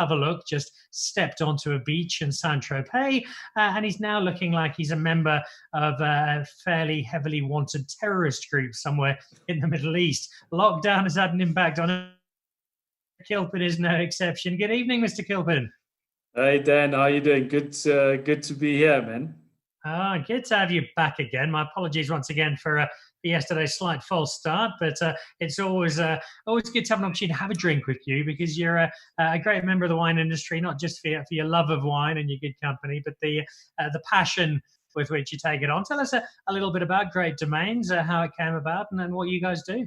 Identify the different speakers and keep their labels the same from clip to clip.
Speaker 1: have a look, just stepped onto a beach in Saint-Tropez, and he's now looking like he's a member of a fairly heavily wanted terrorist group somewhere in the Middle East. Lockdown has had an impact on him. Kilpin is no exception. Good evening, Mr. Kilpin.
Speaker 2: Hey Dan, how are you doing? Good to be here, man.
Speaker 1: Good to have you back again. My apologies once again for yesterday's slight false start, but it's always good to have an opportunity to have a drink with you, because you're a great member of the wine industry, not just for your love of wine and your good company, but the passion with which you take it on. Tell us a little bit about Great Domains, how it came about, and then what you guys do.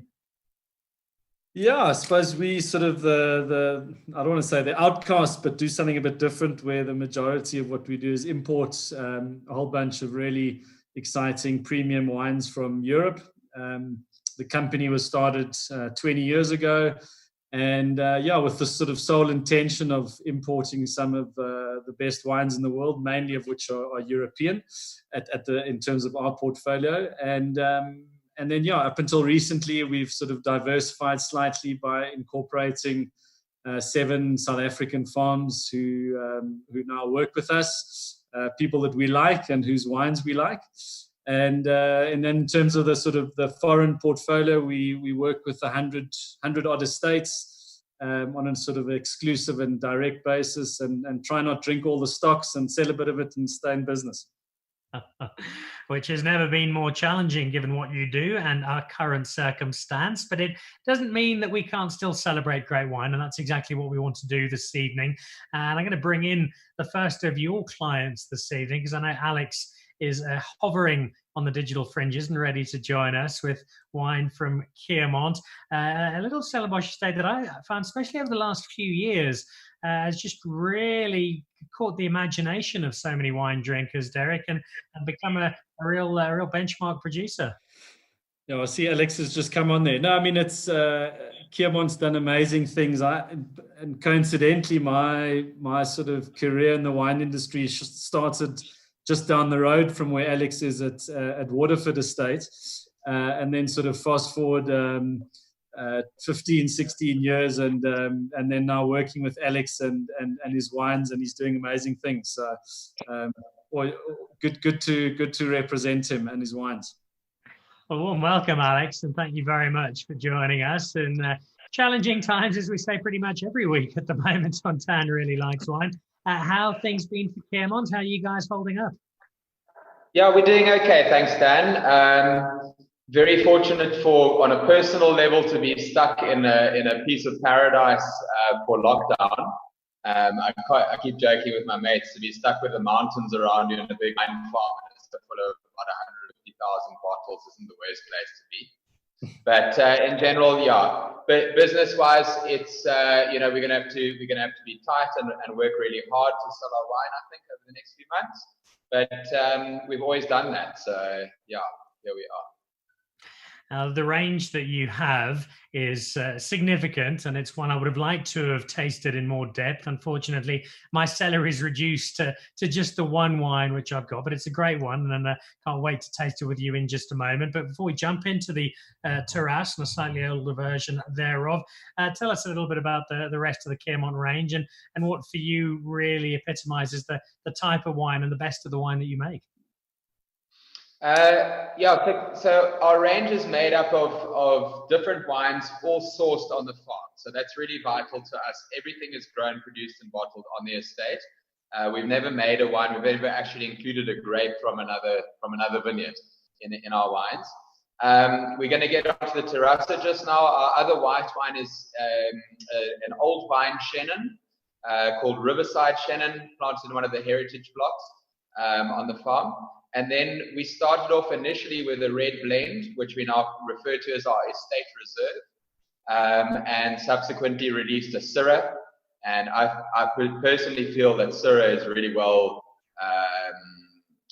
Speaker 2: Yeah, I suppose we sort of I don't want to say the outcast, but do something a bit different, where the majority of what we do is import a whole bunch of really exciting premium wines from Europe. The company was started 20 years ago, and with the sort of sole intention of importing some of the best wines in the world, mainly of which are European, in terms of our portfolio. And then, up until recently, we've sort of diversified slightly by incorporating 7 South African farms who now work with us, people that we like and whose wines we like. And then in terms of the sort of the foreign portfolio, we work with 100 odd estates on a sort of exclusive and direct basis, and try not drink all the stocks and sell a bit of it and stay in business.
Speaker 1: Which has never been more challenging given what you do and our current circumstance. But it doesn't mean that we can't still celebrate great wine, and that's exactly what we want to do this evening. And I'm going to bring in the first of your clients this evening, because I know Alex is hovering on the digital fringes and ready to join us with wine from Quémont, a little Stellenbosch estate that I found, especially over the last few years, has just really caught the imagination of so many wine drinkers, Derek, and become a real benchmark producer.
Speaker 2: Yeah, I see Alex has just come on there. No, I mean, it's Quémont's done amazing things. And coincidentally, my sort of career in the wine industry started just down the road from where Alex is at Waterford Estate, and then sort of fast forward 15, 16 years, and then now working with Alex and his wines, and he's doing amazing things. So good to represent him and his wines.
Speaker 1: Well, warm welcome, Alex, and thank you very much for joining us in challenging times, as we say pretty much every week at the moment on Tan Really Likes Wine. How have things been for Quémont? How are you guys holding up?
Speaker 3: Yeah, we're doing okay, thanks, Dan. Very fortunate on a personal level to be stuck in a piece of paradise for lockdown. I keep joking with my mates, to be stuck with the mountains around you and a big wine farm and it's full of about 150,000 bottles isn't the worst place to be. But in general, yeah. But business-wise, it's we're gonna have to be tight and work really hard to sell our wine, I think, over the next few months. But we've always done that, so yeah, here we are.
Speaker 1: The range that you have is significant, and it's one I would have liked to have tasted in more depth. Unfortunately, my cellar is reduced to just the one wine which I've got, but it's a great one, and I can't wait to taste it with you in just a moment. But before we jump into the Terrasse and a slightly older version thereof, tell us a little bit about the rest of the Quémont range and what for you really epitomizes the type of wine and the best of the wine that you make.
Speaker 3: So our range is made up of different wines, all sourced on the farm. So that's really vital to us. Everything is grown, produced, and bottled on the estate. We've never made a wine. We've never actually included a grape from another vineyard in our wines. We're going to get onto the Terrasse just now. Our other white wine is an old vine Chenin called Riverside Chenin, planted in one of the heritage blocks on the farm. And then we started off initially with a red blend, which we now refer to as our estate reserve, and subsequently released a Syrah. And I personally feel that Syrah is really well,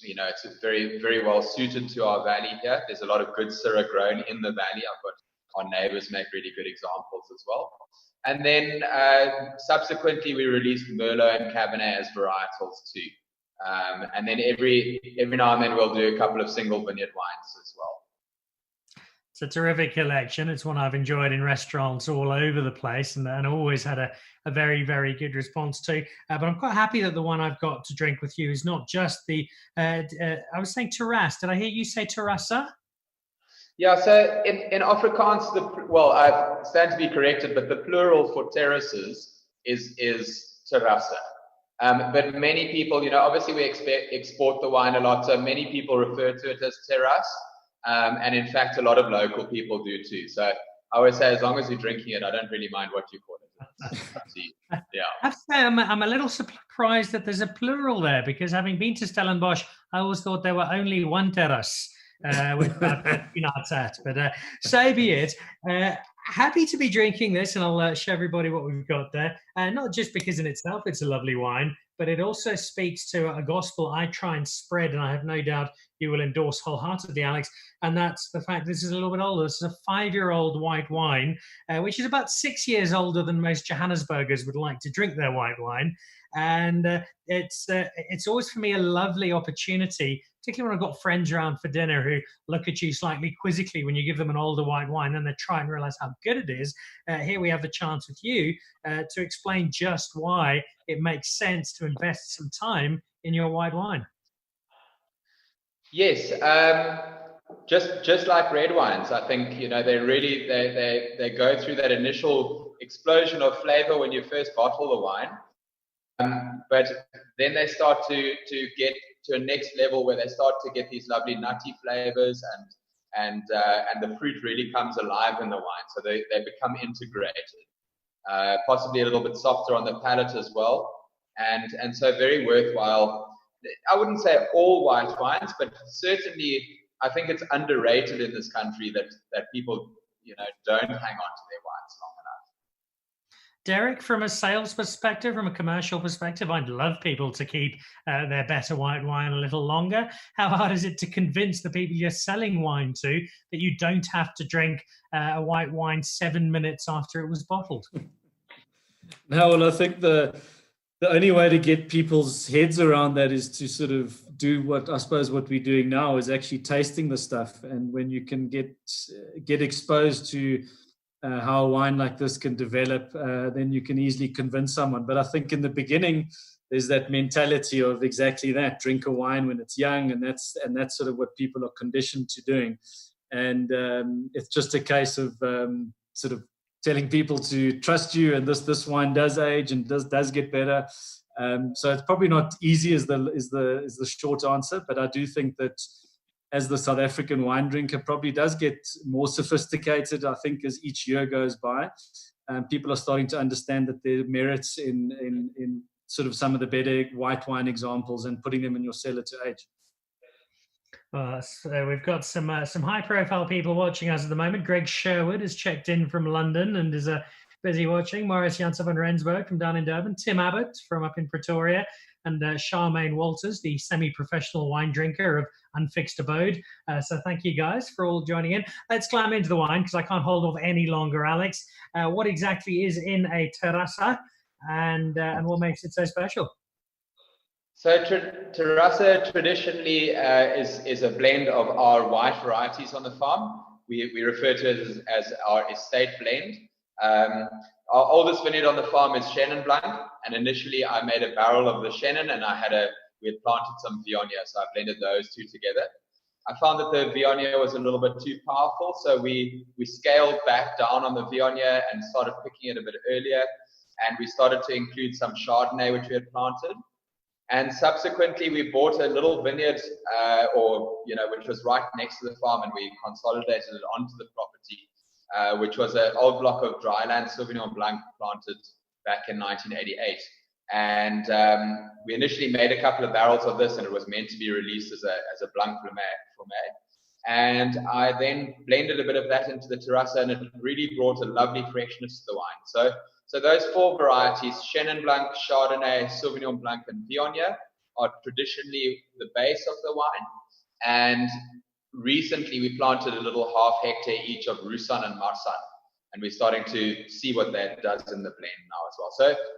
Speaker 3: it's very, very well suited to our valley here. There's a lot of good Syrah grown in the valley. Our neighbors make really good examples as well. And then subsequently we released Merlot and Cabernet as varietals too. And then every now and then we'll do a couple of single vineyard wines as well.
Speaker 1: It's a terrific collection. It's one I've enjoyed in restaurants all over the place, and always had a very, very good response to. But I'm quite happy that the one I've got to drink with you is not just the, I was saying terrasse. Did I hear you say terrassa?
Speaker 3: Yeah, so in Afrikaans, I stand to be corrected, but the plural for terraces is terrassa. But many people, obviously we export the wine a lot, so many people refer to it as terrace. And in fact, a lot of local people do too. So I always say, as long as you're drinking it, I don't really mind what you call it. Yeah.
Speaker 1: I have to say, I'm a little surprised that there's a plural there, because having been to Stellenbosch, I always thought there were only one terrace. Which I've nuts at, but so be it. Happy to be drinking this, and I'll show everybody what we've got there. Not just because in itself it's a lovely wine, but it also speaks to a gospel I try and spread, and I have no doubt you will endorse wholeheartedly, Alex, and that's the fact this is a little bit older. This is a 5-year-old white wine, which is about 6 years older than most Johannesburgers would like to drink their white wine. And it's always for me a lovely opportunity, particularly when I've got friends around for dinner who look at you slightly quizzically when you give them an older white wine, and they try and realize how good it is. Here we have the chance with you to explain just why it makes sense to invest some time in your white wine.
Speaker 3: Yes, just like red wines, I think they really they go through that initial explosion of flavor when you first bottle the wine. But then they start to get to a next level where they start to get these lovely nutty flavors, and the fruit really comes alive in the wine. So they become integrated, possibly a little bit softer on the palate as well, and so very worthwhile. I wouldn't say all white wines, but certainly I think it's underrated in this country that people don't hang on to their wines long enough.
Speaker 1: Derek, from a sales perspective, from a commercial perspective, I'd love people to keep their better white wine a little longer. How hard is it to convince the people you're selling wine to that you don't have to drink a white wine 7 minutes after it was bottled?
Speaker 2: No, well, I think the only way to get people's heads around that is to sort of do what we're doing now is actually tasting the stuff. And when you can get exposed to how a wine like this can develop, then you can easily convince someone. But I think in the beginning, there's that mentality of exactly that: drink a wine when it's young, and that's sort of what people are conditioned to doing. And it's just a case of sort of telling people to trust you, and this wine does age and does get better. So it's probably not easy is the short answer, but I do think that as the South African wine drinker probably does get more sophisticated, I think as each year goes by, people are starting to understand that there are merits in sort of some of the better white wine examples and putting them in your cellar to age.
Speaker 1: So we've got some high-profile people watching us at the moment. Greg Sherwood has checked in from London and is busy watching. Maurice Janssen van Rensburg from down in Durban. Tim Abbott from up in Pretoria. And Charmaine Walters, the semi-professional wine drinker of Unfixed Abode. So thank you guys for all joining in. Let's climb into the wine because I can't hold off any longer, Alex. What exactly is in a terrassa and what makes it so special?
Speaker 3: So terrassa traditionally is a blend of our white varieties on the farm. We refer to it as our estate blend. Our oldest vineyard on the farm is Chenin Blanc, and initially I made a barrel of the Chenin, and we had planted some Viognier, so I blended those two together. I found that the Viognier was a little bit too powerful, so we scaled back down on the Viognier and started picking it a bit earlier, and we started to include some Chardonnay, which we had planted. And subsequently, we bought a little vineyard, which was right next to the farm, and we consolidated it onto the property, which was an old block of dryland Sauvignon Blanc planted back in 1988. And we initially made a couple of barrels of this, and it was meant to be released as a Blanc Fumé. And I then blended a bit of that into the terrassa, and it really brought a lovely freshness to the wine. So those four varieties, Chenin Blanc, Chardonnay, Sauvignon Blanc, and Viognier, are traditionally the base of the wine. And recently we planted a little half-hectare each of Roussanne and Marsanne. And we're starting to see what that does in the blend now as well.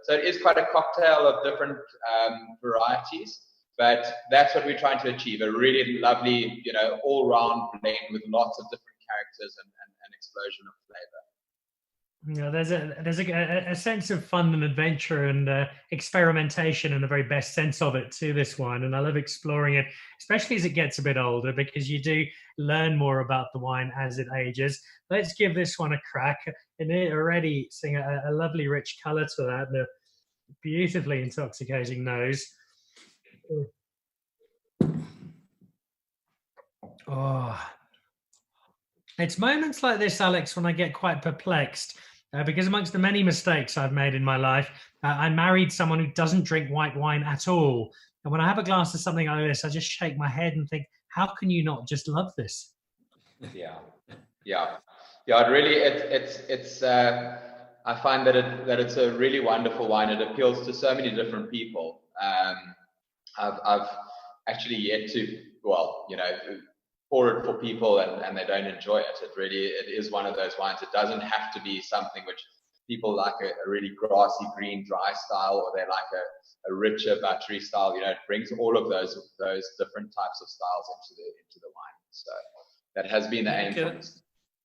Speaker 3: So it is quite a cocktail of different varieties, but that's what we're trying to achieve, a really lovely, all-round blend with lots of different characters and explosion of flavor.
Speaker 1: Yeah, there's a sense of fun and adventure and experimentation in the very best sense of it to this wine, and I love exploring it, especially as it gets a bit older, because you do learn more about the wine as it ages. Let's give this one a crack, and it already seeing a lovely rich color to that, and a beautifully intoxicating nose. Oh, it's moments like this, Alex, when I get quite perplexed. Because amongst the many mistakes I've made in my life, I married someone who doesn't drink white wine at all. And when I have a glass of something like this, I just shake my head and think, how can you not just love this?
Speaker 3: Yeah. It really, it's. I find that it's a really wonderful wine. It appeals to so many different people. I've actually yet to, pour it for people and they don't enjoy it. It is one of those wines. It doesn't have to be something which people like a really grassy, green, dry style, or they like a richer, buttery style. It brings all of those different types of styles into the wine. So that has been the aim for us.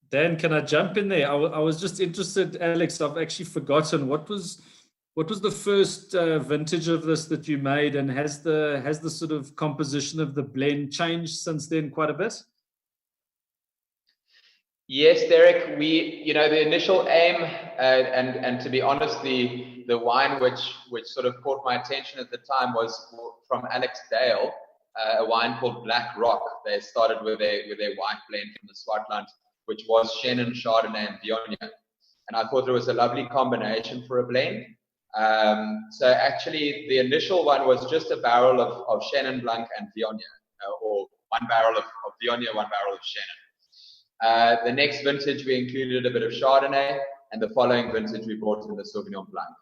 Speaker 2: Dan, can I jump in there? I was just interested, Alex. I've actually forgotten what was the first vintage of this that you made, and has the sort of composition of the blend changed since then quite a bit?
Speaker 3: Yes, Derek. The initial aim, and to be honest, the wine which sort of caught my attention at the time was from Alex Dale, a wine called Black Rock. They started with a white blend from the Swartland, which was Chenin, Chardonnay, and Viognier. And I thought it was a lovely combination for a blend. So actually, the initial one was just a barrel of Chenin Blanc and Viognier, or one barrel of Viognier, one barrel of Chenin. The next vintage, we included a bit of Chardonnay, and the following vintage, we brought in the Sauvignon Blanc.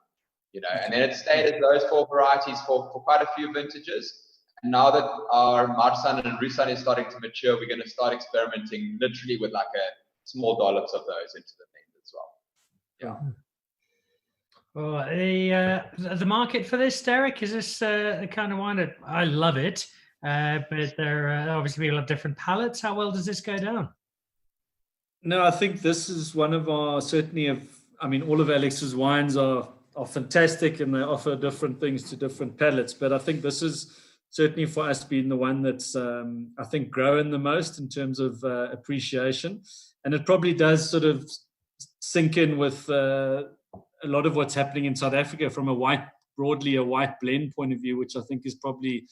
Speaker 3: And then it stayed as those four varieties for quite a few vintages. And now that our Marsanne and Roussanne is starting to mature, we're going to start experimenting literally with like a small dollops of those into the blend as well.
Speaker 1: Yeah. Well, the market for this, Derek, is this the kind of wine that I love it, but there obviously people have different palates. How well does this go down?
Speaker 2: No, I think this is one of our all of Alex's wines are fantastic, and they offer different things to different palates. But I think this is certainly for us being the one that's I think growing the most in terms of appreciation, and it probably does sort of sink in with a lot of what's happening in South Africa from broadly a white blend point of view, which I think is probably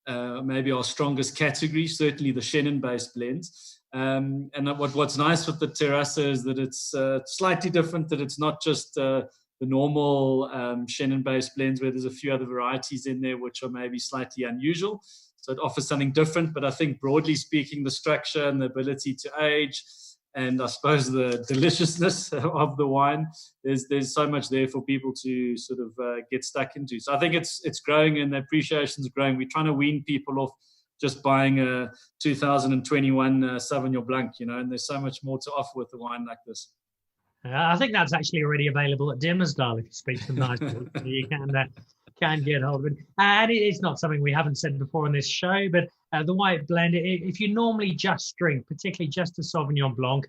Speaker 2: maybe our strongest category, certainly the Chenin-based blends. And what's nice with the Terrassa is that it's slightly different, that it's not just the normal Chenin-based blends where there's a few other varieties in there which are maybe slightly unusual. So it offers something different, but I think broadly speaking, the structure and the ability to age, and I suppose the deliciousness of the wine, there's so much there for people to sort of get stuck into. So I think it's growing, and the appreciation is growing. We're trying to wean people off just buying a 2021 Sauvignon Blanc, and there's so much more to offer with a wine like this.
Speaker 1: I think that's actually already available at Dimmersdale if you speak to nice people. You can get hold of it. And it's not something we haven't said before on this show, but the white blend, if you normally just drink, particularly just a Sauvignon Blanc,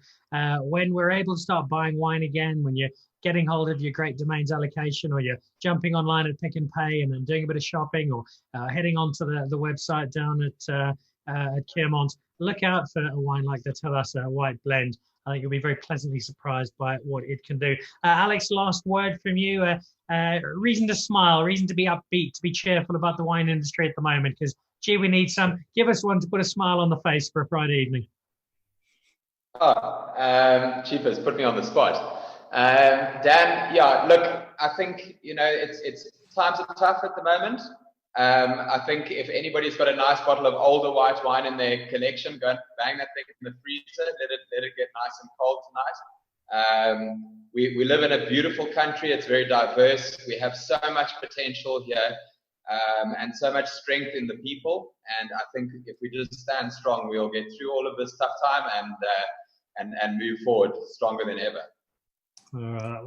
Speaker 1: when we're able to start buying wine again, when you're getting hold of your Great Domains allocation, or you're jumping online at Pick and Pay and then doing a bit of shopping, or heading onto the website down at Quermont, look out for a wine like the Terrassa white blend. I think you'll be very pleasantly surprised by what it can do. Alex, last word from you. Reason to smile, reason to be upbeat, to be cheerful about the wine industry at the moment, because, gee, we need some. Give us one to put a smile on the face for a Friday evening.
Speaker 3: Cheapers, put me on the spot. Dan, yeah, look, I think, it's times are tough at the moment. I think if anybody's got a nice bottle of older white wine in their collection, go and bang that thing in the freezer, let it get nice and cold tonight. We live in a beautiful country. It's very diverse. We have so much potential here, and so much strength in the people. And I think if we just stand strong, we'll get through all of this tough time and move forward stronger than ever.
Speaker 1: All right.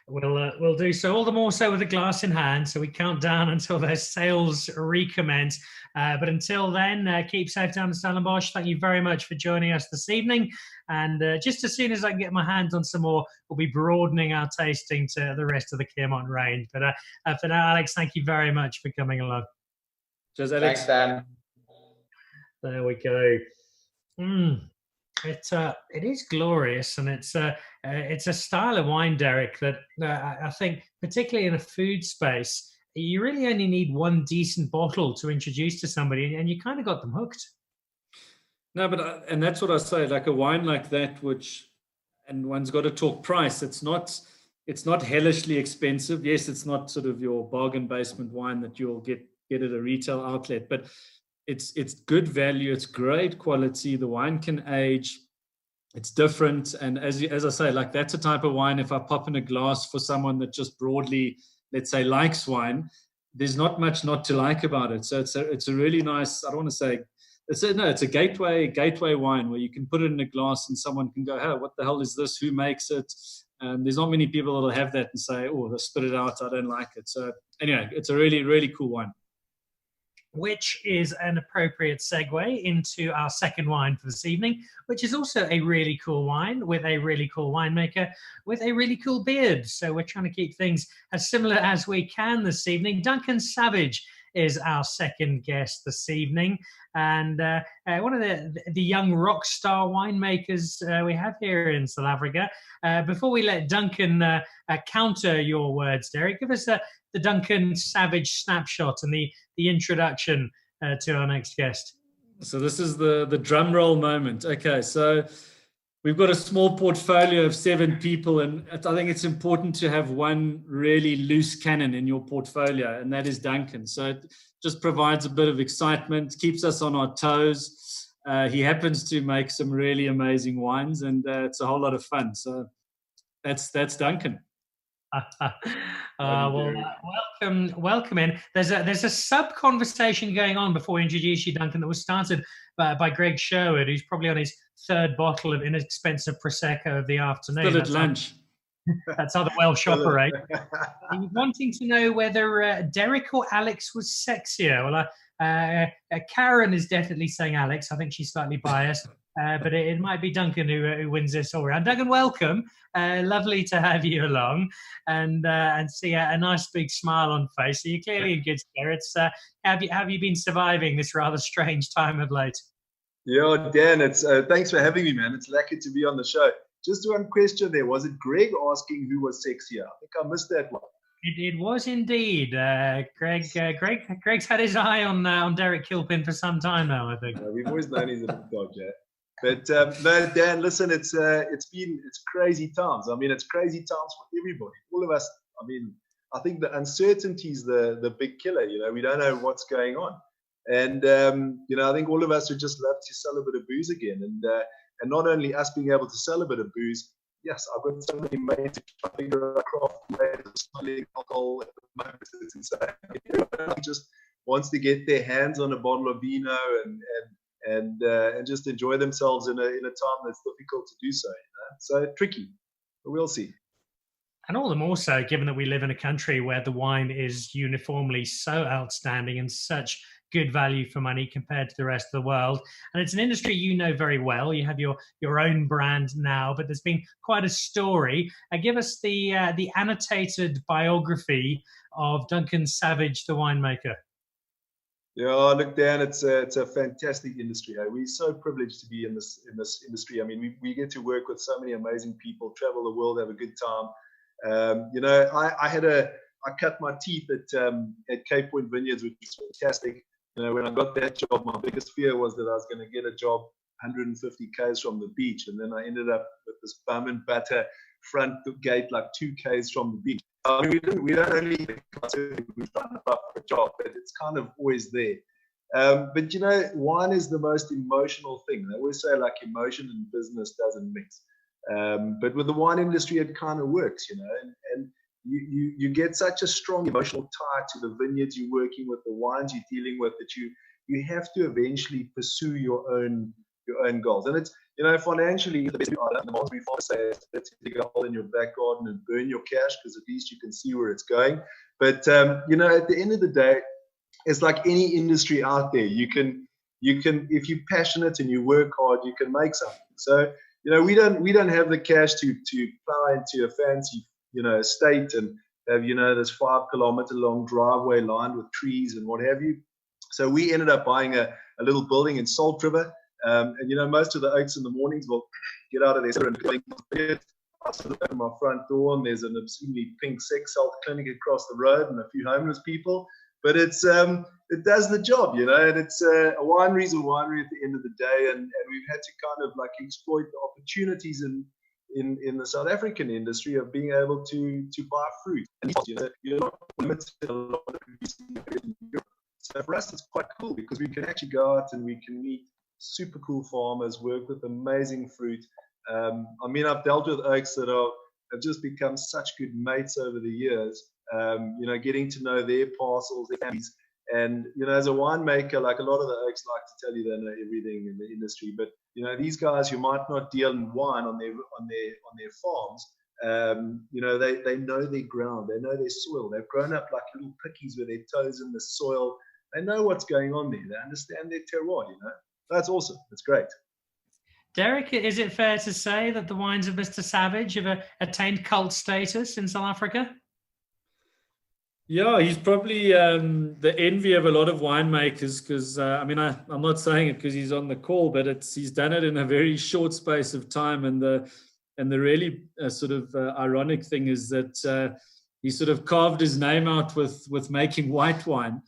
Speaker 1: Well, we'll do so. All the more so with a glass in hand. So we count down until those sales recommence. But until then, keep safe down in Stellenbosch. Thank you very much for joining us this evening. And just as soon as I can get my hands on some more, we'll be broadening our tasting to the rest of the Kearmont range. But for now, Alex, thank you very much for coming along.
Speaker 2: Cheers, Alex.
Speaker 3: Thanks, Dan.
Speaker 1: There we go. It is glorious, and it's a style of wine, Derek, that I think, particularly in a food space, you really only need one decent bottle to introduce to somebody, and you kind of got them hooked.
Speaker 2: No, but and that's what I say. Like a wine like that, and one's got to talk price. It's not hellishly expensive. Yes, it's not sort of your bargain basement wine that you'll get at a retail outlet, but it's good value. It's great quality. The wine can age. It's different. And as I say, like that's a type of wine, if I pop in a glass for someone that just broadly, let's say, likes wine, there's not much not to like about it. So it's a really nice, I don't want to say, it's a gateway wine where you can put it in a glass and someone can go, hey, what the hell is this? Who makes it? There's not many people that will have that and say, oh, they spit it out, I don't like it. So anyway, it's a really, really cool wine.
Speaker 1: Which is an appropriate segue into our second wine for this evening, which is also a really cool wine with a really cool winemaker with a really cool beard. So we're trying to keep things as similar as we can this evening. Duncan Savage is our second guest this evening, and one of the young rock star winemakers we have here in South Africa. Before we let Duncan counter your words, Derek, give us the Duncan Savage snapshot and the introduction to our next guest.
Speaker 2: So this is the drum roll moment. Okay, so we've got a small portfolio of 7 people, and I think it's important to have one really loose cannon in your portfolio, and that is Duncan. So it just provides a bit of excitement, keeps us on our toes. He happens to make some really amazing wines, and it's a whole lot of fun. So that's Duncan.
Speaker 1: Welcome in. There's a sub conversation going on before we introduce you, Duncan, that was started by Greg Sherwood, who's probably on his 3rd bottle of inexpensive prosecco of the afternoon.
Speaker 2: Still at lunch.
Speaker 1: That's how the Welsh operate. He's wanting to know whether Derek or Alex was sexier. Well, Karen is definitely saying Alex. I think she's slightly biased. But it might be Duncan who wins this all round. Duncan, welcome. Lovely to have you along, and see a nice big smile on face. So you're clearly in good spirits. Have you been surviving this rather strange time of late?
Speaker 4: Yeah, Dan, it's thanks for having me, man. It's lucky to be on the show. Just one question there. Was it Greg asking who was sexier? I think I missed that one.
Speaker 1: It was indeed. Greg's had his eye on Derek Kilpin for some time now, I think.
Speaker 4: We've always known he's a big dog, yeah. But no, Dan, listen, it's crazy times. I mean, it's crazy times for everybody, all of us. I mean, I think the uncertainty is the big killer. You know, we don't know what's going on, and you know, I think all of us would just love to sell a bit of booze again, and not only us being able to sell a bit of booze. Yes, I've got so many mates to figure out craft ways of smelling alcohol at the moment. It's insane. Everyone just wants to get their hands on a bottle of vino and just enjoy themselves in a time that's difficult to do so. You know? So tricky, but we'll see.
Speaker 1: And all the more so, given that we live in a country where the wine is uniformly so outstanding and such good value for money compared to the rest of the world. And it's an industry you know very well. You have your own brand now, but there's been quite a story. Give us the annotated biography of Duncan Savage, the winemaker.
Speaker 4: Yeah, look, Dan, it's a fantastic industry. We're so privileged to be in this industry. I mean, we get to work with so many amazing people, travel the world, have a good time. You know, I cut my teeth at Cape Point Vineyards, which was fantastic. You know, when I got that job, my biggest fear was that I was going to get a job 150 k's from the beach, and then I ended up with this bum and butter front gate like 2 k's from the beach. I mean, we don't only we're trying to apply for a job, but it's kind of always there. But you know, wine is the most emotional thing. They always say like emotion and business doesn't mix. But with the wine industry, it kind of works, you know, and you get such a strong emotional tie to the vineyards you're working with, the wines you're dealing with, that you have to eventually pursue your own your own goals. And it's, financially, the best the Malmesbury farmers say it's dig a hole in your back garden and burn your cash, because at least you can see where it's going. But at the end of the day, it's like any industry out there. You can, if you're passionate and you work hard, you can make something. So, we don't have the cash to plow into a fancy, estate and have, this 5 kilometer long driveway lined with trees and what have you. So we ended up buying a little building in Salt River. And most of the oaks in the mornings will get out of their and I sort of open my front door and there's an obscenely pink sex health clinic across the road and a few homeless people. But it does the job, and it's a winery's a winery at the end of the day, and we've had to kind of like exploit the opportunities in the South African industry of being able to buy fruit. And you're not limited to a lot of producing in Europe. So for us, it's quite cool because we can actually go out and we can meet super cool farmers, work with amazing fruit. I've dealt with oaks that have just become such good mates over the years. Getting to know their parcels, their families. And, as a winemaker, like a lot of the oaks like to tell you they know everything in the industry. But, these guys who might not deal in wine on their farms, they know their ground, they know their soil. They've grown up like little pickies with their toes in the soil. They know what's going on there. They understand their terroir, That's awesome. It's great.
Speaker 1: Derek, is it fair to say that the wines of Mr. Savage have attained cult status in South Africa?
Speaker 2: Yeah, he's probably the envy of a lot of winemakers because, I'm not saying it because he's on the call, but he's done it in a very short space of time. And the really sort of ironic thing is that he sort of carved his name out with making white wine.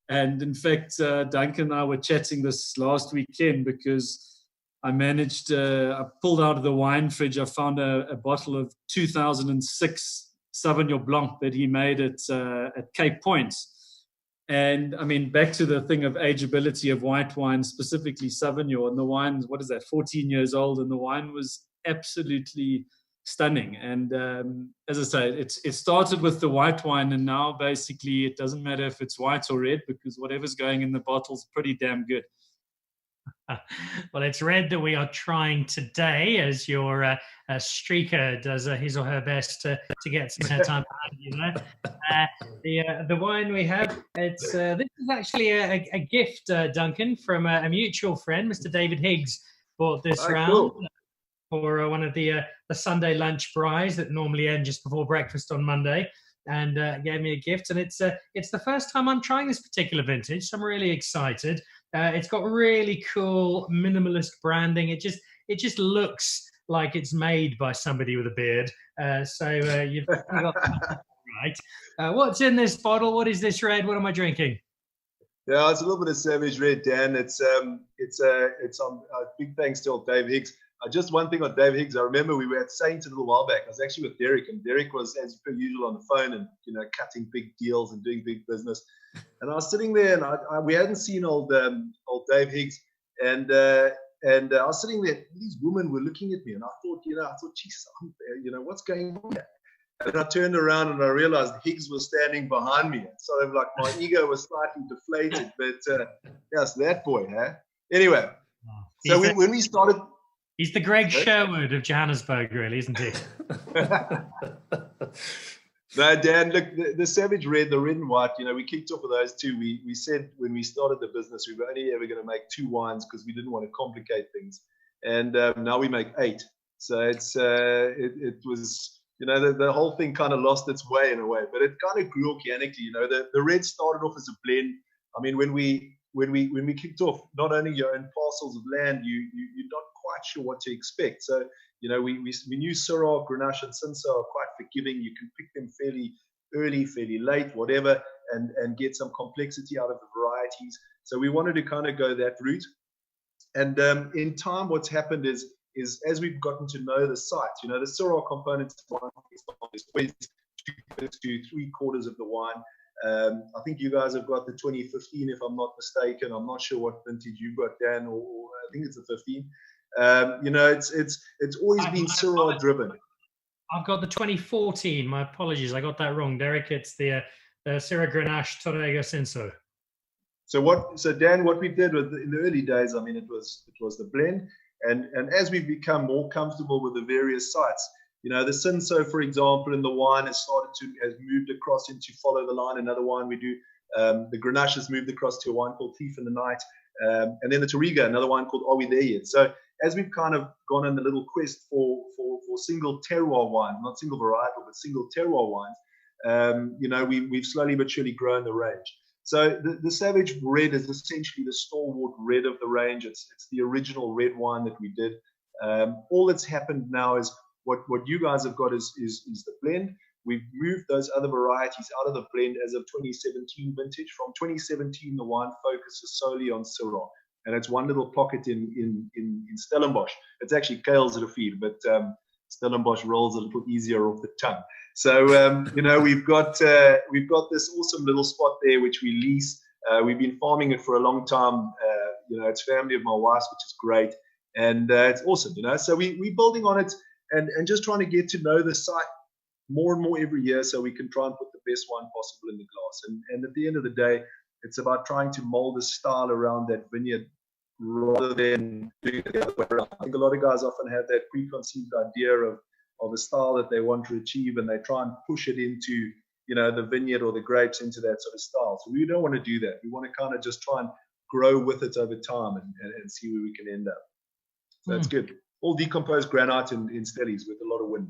Speaker 2: And in fact, Duncan and I were chatting this last weekend because I pulled out of the wine fridge, I found a bottle of 2006 Sauvignon Blanc that he made at Cape Point. And back to the thing of ageability of white wine, specifically Sauvignon, and the wine, 14 years old, and the wine was absolutely stunning. And as I say, it started with the white wine, and now basically it doesn't matter if it's white or red because whatever's going in the bottle's pretty damn good.
Speaker 1: Well, it's red that we are trying today as your streaker does his or her best to get some airtime behind. The wine we have, this is actually a gift, Duncan, from a mutual friend, Mr. David Higgs, bought this round. Cool. For one of the Sunday lunch braais that normally end just before breakfast on Monday, and gave me a gift. And it's the first time I'm trying this particular vintage, so I'm really excited. It's got really cool minimalist branding. It just looks like it's made by somebody with a beard. So you've got that right. What's in this bottle? What is this red? What am I drinking?
Speaker 4: Yeah, it's a little bit of Savage Red, Dan. It's big thanks to old Dave Higgs. Just one thing on Dave Higgs. I remember we were at Saint a little while back. I was actually with Derek, and Derek was, as per usual, on the phone and cutting big deals and doing big business. And I was sitting there, and we hadn't seen old Dave Higgs, and I was sitting there. These women were looking at me, and I thought, geez, what's going on here? And I turned around and I realized Higgs was standing behind me. Sort of like my ego was slightly deflated, but yes, that boy, huh? Anyway, so when we started.
Speaker 1: He's the Greg Sherwood of Johannesburg, really, isn't he?
Speaker 4: No, Dan, look, the Savage Red, the red and white, we kicked off with those two. We said when we started the business, we were only ever going to make 2 wines because we didn't want to complicate things. And now we make 8. So it was, the whole thing kind of lost its way in a way, but it kind of grew organically. The red started off as a blend. When we kicked off, not only your own parcels of land, you're not quite sure what to expect. So, we knew Syrah, Grenache, and Cinsault are quite forgiving. You can pick them fairly early, fairly late, whatever, and get some complexity out of the varieties. So we wanted to kind of go that route. And in time, what's happened is as we've gotten to know the site, the Syrah components is always 2/3 to 3/4 of the wine. I think you guys have got the 2015, if I'm not mistaken. I'm not sure what vintage you've got, Dan, or I think it's the 15. It's always been Syrah driven.
Speaker 1: I've got the 2014. My apologies, I got that wrong, Derek. It's the Syrah Grenache Tourega Cinsault.
Speaker 4: So Dan, what we did in the early days, I mean, it was the blend, and as we've become more comfortable with the various sites, you know, the Cinsault, for example, in the wine has moved across into Follow the Line, another wine we do. The Grenache has moved across to a wine called Thief in the Night, and then the Touriga, another wine called Are We There Yet? So as we've kind of gone on the little quest for single terroir wine, not single varietal, but single terroir wines, you know, we've slowly but surely grown the range. So the Savage Red is essentially the stalwart red of the range. It's the original red wine that we did. All that's happened now is what you guys have got is the blend. We've moved those other varieties out of the blend as of 2017 vintage. From 2017, the wine focuses solely on Syrah. And it's one little pocket in Stellenbosch. It's actually Kale's at a feed, but Stellenbosch rolls a little easier off the tongue. So you know, we've got this awesome little spot there which we lease. We've been farming it for a long time. You know, it's family of my wife's, which is great, and it's awesome. You know, so we're building on it and just trying to get to know the site more and more every year, so we can try and put the best wine possible in the glass. And at the end of the day, it's about trying to mold a style around that vineyard rather than doing it the other way around. I think a lot of guys often have that preconceived idea of a style that they want to achieve, and they try and push it into, you know, the vineyard or the grapes into that sort of style. So we don't want to do that. We want to kind of just try and grow with it over time and see where we can end up. So that's good. All decomposed granite in Stellies with a lot of wind.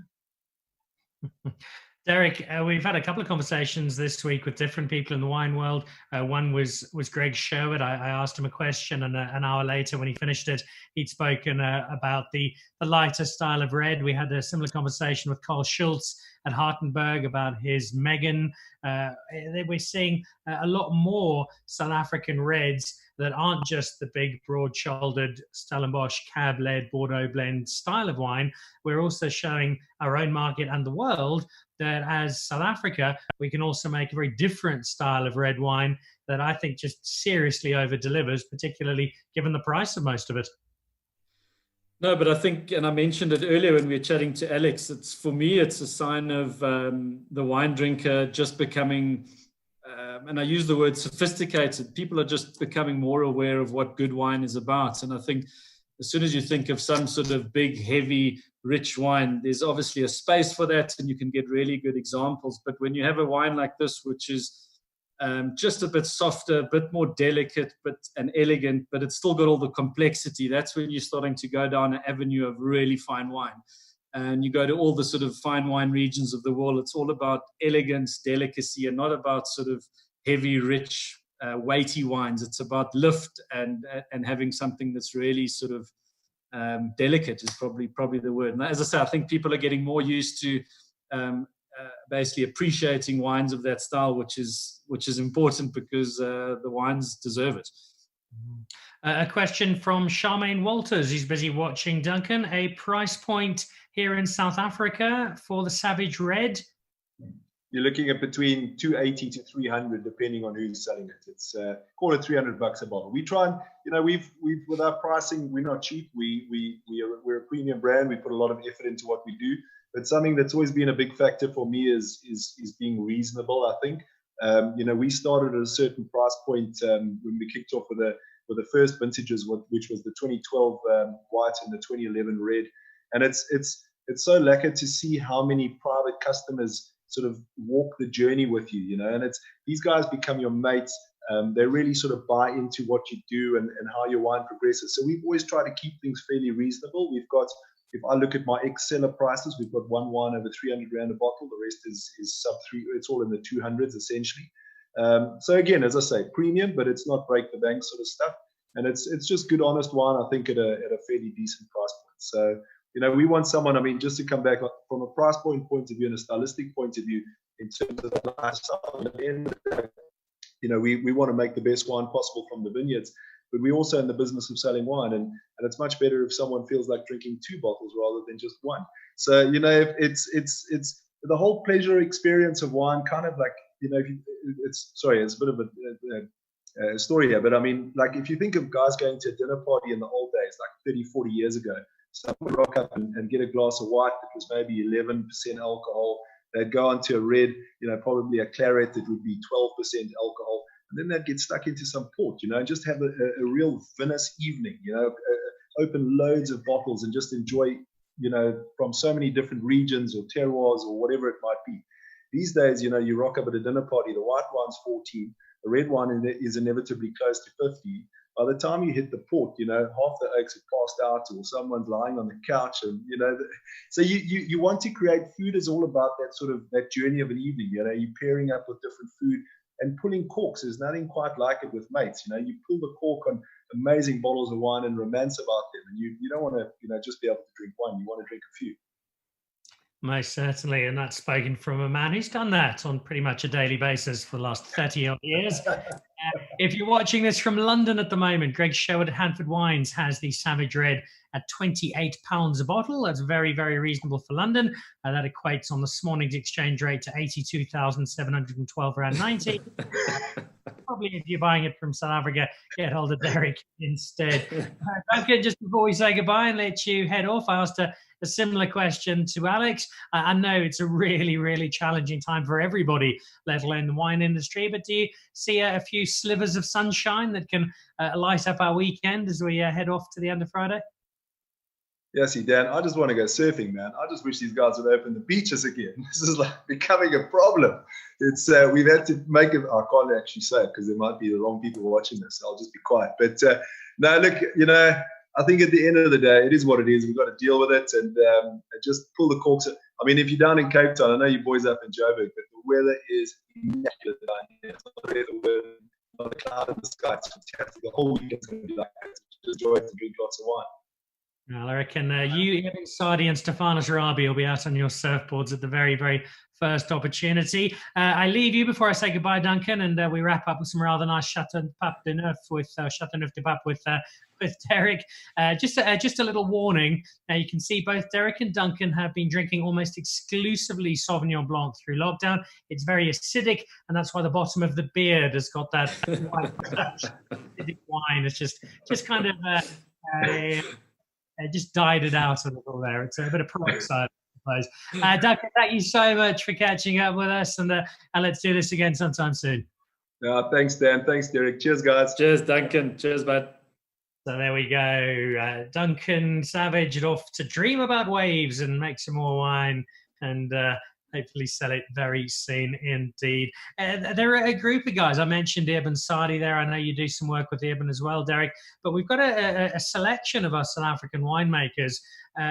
Speaker 1: Derek, we've had a couple of conversations this week with different people in the wine world. One was Greg Sherwood. I asked him a question, and an hour later, when he finished it, he'd spoken about the lighter style of red. We had a similar conversation with Carl Schultz at Hartenberg about his Megan. We're seeing a lot more South African reds that aren't just the big, broad-shouldered Stellenbosch cab-led Bordeaux blend style of wine. We're also showing our own market and the world that as South Africa, we can also make a very different style of red wine that I think just seriously over-delivers, particularly given the price of most of it.
Speaker 2: No, but I think, and I mentioned it earlier when we were chatting to Alex, for me, it's a sign of the wine drinker just becoming, and I use the word sophisticated. People are just becoming more aware of what good wine is about. And I think as soon as you think of some sort of big, heavy, rich wine, there's obviously a space for that, and you can get really good examples. But when you have a wine like this, which is just a bit softer, a bit more delicate, and elegant, but it's still got all the complexity, that's when you're starting to go down an avenue of really fine wine. And you go to all the sort of fine wine regions of the world, it's all about elegance, delicacy, and not about sort of heavy, rich, weighty wines. It's about lift and having something that's really sort of delicate is probably the word. And as I say, I think people are getting more used to basically appreciating wines of that style, which is important because the wines deserve it.
Speaker 1: A question from Charmaine Walters. He's busy watching. Duncan, a price point here in South Africa for the Savage Red?
Speaker 4: You're looking at between 280 to 300, depending on who's selling it. It's call it $300 a bottle. We try and, you know, we've with our pricing, we're not cheap. We're a premium brand. We put a lot of effort into what we do. But something that's always been a big factor for me is being reasonable. I think, you know, we started at a certain price point when we kicked off with the first vintages, which was the 2012 white and the 2011 red. And it's so lacquer to see how many private customers sort of walk the journey with you, you know, and these guys become your mates. They really sort of buy into what you do and how your wine progresses. So we've always tried to keep things fairly reasonable. We've got, if I look at my ex-seller prices, we've got one wine over 300 Rand a bottle. The rest is sub 3. It's all in the 200s essentially. So again, as I say, premium, but it's not break the bank sort of stuff. And it's just good, honest wine, I think, at a fairly decent price point. So, you know, we want someone, I mean, just to come back from a price point of view and a stylistic point of view, in terms of the lifestyle, you know, we want to make the best wine possible from the vineyards, but we're also in the business of selling wine, and it's much better if someone feels like drinking 2 bottles rather than just one. So, you know, it's the whole pleasure experience of wine, kind of like, you know, it's a bit of a story here, but I mean, like, if you think of guys going to a dinner party in the old days, like 30, 40 years ago, someone would rock up and get a glass of white that was maybe 11% alcohol. They'd go on to a red, you know, probably a claret that would be 12% alcohol. and then they'd get stuck into some port, and just have a real Venice evening, open loads of bottles and just enjoy, from so many different regions or terroirs or whatever it might be. These days, you rock up at a dinner party, the white wine's 14, the red wine is inevitably close to 50. By the time you hit the port, half the oaks have passed out or someone's lying on the couch. And, so you want to create food is all about that sort of that journey of an evening. You're pairing up with different food and pulling corks. There's nothing quite like it with mates. You pull the cork on amazing bottles of wine and romance about them. And you don't want to, just be able to drink one. You want to drink a few.
Speaker 1: Most certainly, and that's spoken from a man who's done that on pretty much a daily basis for the last 30 odd years. If you're watching this from London at the moment, Greg Sherwood at Hanford Wines has the Savage Red at £28 a bottle. That's very, very reasonable for London. That equates on this morning's exchange rate to £82,712.90. Probably if you're buying it from South Africa, get hold of Derek instead. Duncan, just before we say goodbye and let you head off, I asked a similar question to Alex. I know it's a really, really challenging time for everybody, let alone the wine industry, but do you see a few slivers of sunshine that can light up our weekend as we head off to the end of Friday?
Speaker 4: Yeah, see, Dan, I just want to go surfing, man. I just wish these guys would open the beaches again. This is like becoming a problem. It's we've had to make it. I can't actually say it because there might be the wrong people watching this. I'll just be quiet. But no, look, I think at the end of the day, it is what it is. We've got to deal with it and just pull the corks. I mean, if you're down in Cape Town, I know you boys up in Joburg, but the weather is immaculate down here. It's not a cloud in the sky. It's fantastic. The whole weekend's going to be like that. Just enjoy it and drink lots of wine.
Speaker 1: Well, I reckon you, Evan Sardi and Stefanos Rabi will be out on your surfboards at the very, very first opportunity. I leave you before I say goodbye, Duncan, and we wrap up with some rather nice Chateauneuf de Pape with Derek. Just a little warning. Now, you can see both Derek and Duncan have been drinking almost exclusively Sauvignon Blanc through lockdown. It's very acidic, and that's why the bottom of the beard has got that white acidic wine. It's just kind of... just dyed it out a little there. It's a bit of peroxide, I suppose. Duncan, thank you so much for catching up with us, and let's do this again sometime soon.
Speaker 4: Thanks, Dan. Thanks, Derek. Cheers, guys.
Speaker 2: Cheers, Duncan. Cheers, bud.
Speaker 1: So there we go. Duncan Savage off to dream about waves and make some more wine and hopefully sell it very soon indeed. There are a group of guys. I mentioned Ibn Sadi there. I know you do some work with Ibn as well, Derek. But we've got a selection of us South African winemakers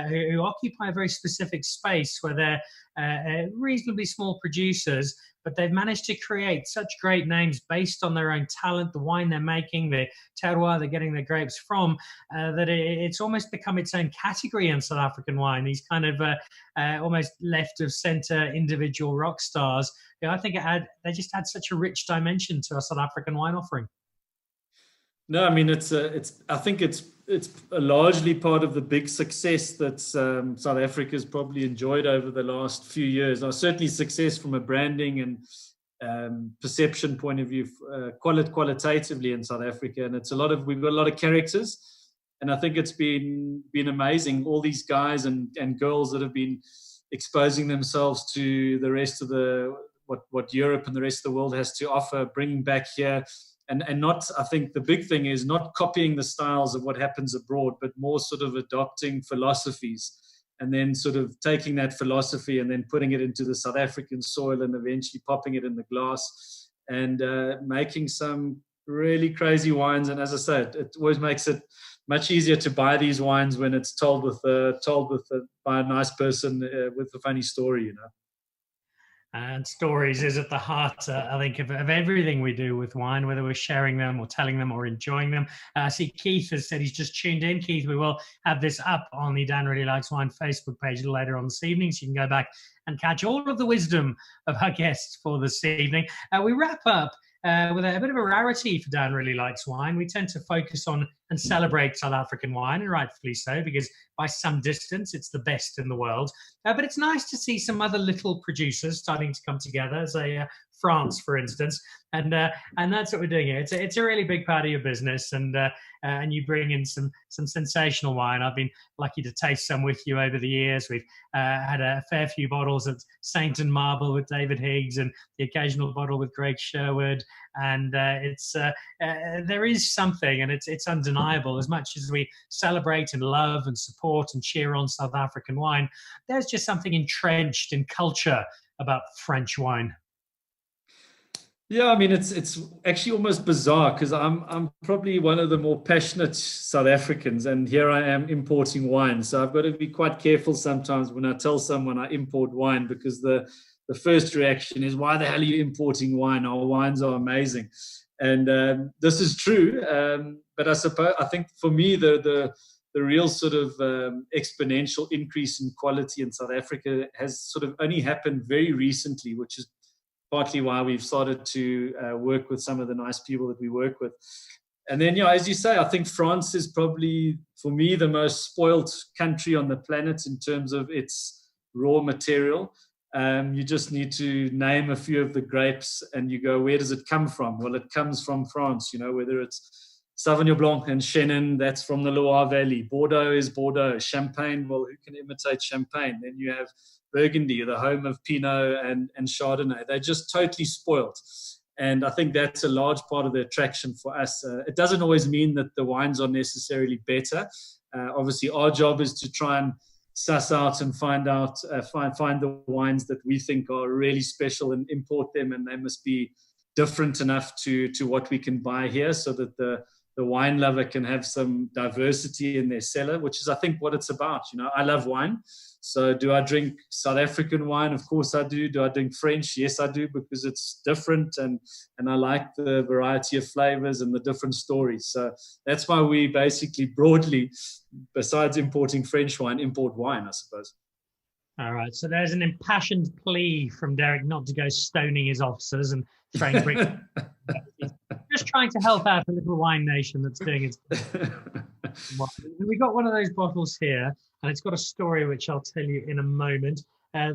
Speaker 1: who occupy a very specific space where they're reasonably small producers, but they've managed to create such great names based on their own talent, the wine they're making, the terroir they're getting their grapes from, that it's almost become its own category in South African wine. These kind of almost left of center individual rock stars. I think they just add such a rich dimension to our South African wine offering.
Speaker 2: No, I mean I think it's largely part of the big success that South Africa's probably enjoyed over the last few years. Now, certainly success from a branding and perception point of view, qualitatively in South Africa, and we've got a lot of characters, and I think it's been amazing. All these guys and girls that have been exposing themselves to the rest of what Europe and the rest of the world has to offer, bringing back here. And not, I think the big thing is not copying the styles of what happens abroad, but more sort of adopting philosophies and then sort of taking that philosophy and then putting it into the South African soil and eventually popping it in the glass and making some really crazy wines. And as I said, it always makes it much easier to buy these wines when it's told by a nice person with a funny story,
Speaker 1: And stories is at the heart, I think, of everything we do with wine, whether we're sharing them or telling them or enjoying them. I see Keith has said he's just tuned in. Keith, we will have this up on the Dan Really Likes Wine Facebook page a little later on this evening, so you can go back and catch all of the wisdom of our guests for this evening. We wrap up with a bit of a rarity for Dan Really Likes Wine. We tend to focus on and celebrate South African wine, and rightfully so, because by some distance, it's the best in the world. But it's nice to see some other little producers starting to come together as a France, for instance. And that's what we're doing here. It's a really big part of your business, and you bring in some sensational wine. I've been lucky to taste some with you over the years. We've had a fair few bottles at Saint and Marble with David Higgs, and the occasional bottle with Greg Sherwood. And there is something, and it's undeniable. As much as we celebrate and love and support and cheer on South African wine, there's just something entrenched in culture about French wine.
Speaker 2: Yeah, I mean, it's actually almost bizarre because I'm probably one of the more passionate South Africans, and here I am importing wine. So I've got to be quite careful sometimes when I tell someone I import wine, because the first reaction is, why the hell are you importing wine? Our wines are amazing. And this is true. But I think for me, the real sort of exponential increase in quality in South Africa has sort of only happened very recently, which is partly why we've started to work with some of the nice people that we work with. And then, as you say, I think France is probably, for me, the most spoiled country on the planet in terms of its raw material. You just need to name a few of the grapes and you go, where does it come from? Well, it comes from France, whether it's Sauvignon Blanc and Chenin, that's from the Loire Valley. Bordeaux is Bordeaux. Champagne, well, who can imitate Champagne? Then you have Burgundy, the home of Pinot and Chardonnay. They're just totally spoiled. And I think that's a large part of the attraction for us. It doesn't always mean that the wines are necessarily better. Obviously, our job is to try and suss out and find the wines that we think are really special and import them, and they must be different enough to what we can buy here, so that the wine lover can have some diversity in their cellar, which is, I think, what it's about. I love wine. So do I drink South African wine? Of course I do. Do I drink French? Yes, I do, because it's different and I like the variety of flavors and the different stories. So that's why we basically broadly, besides importing French wine, import wine, I suppose.
Speaker 1: All right. So there's an impassioned plea from Derek not to go stoning his officers and throwing bricks. Just trying to help out the little wine nation that's doing its we got one of those bottles here, and it's got a story which I'll tell you in a moment.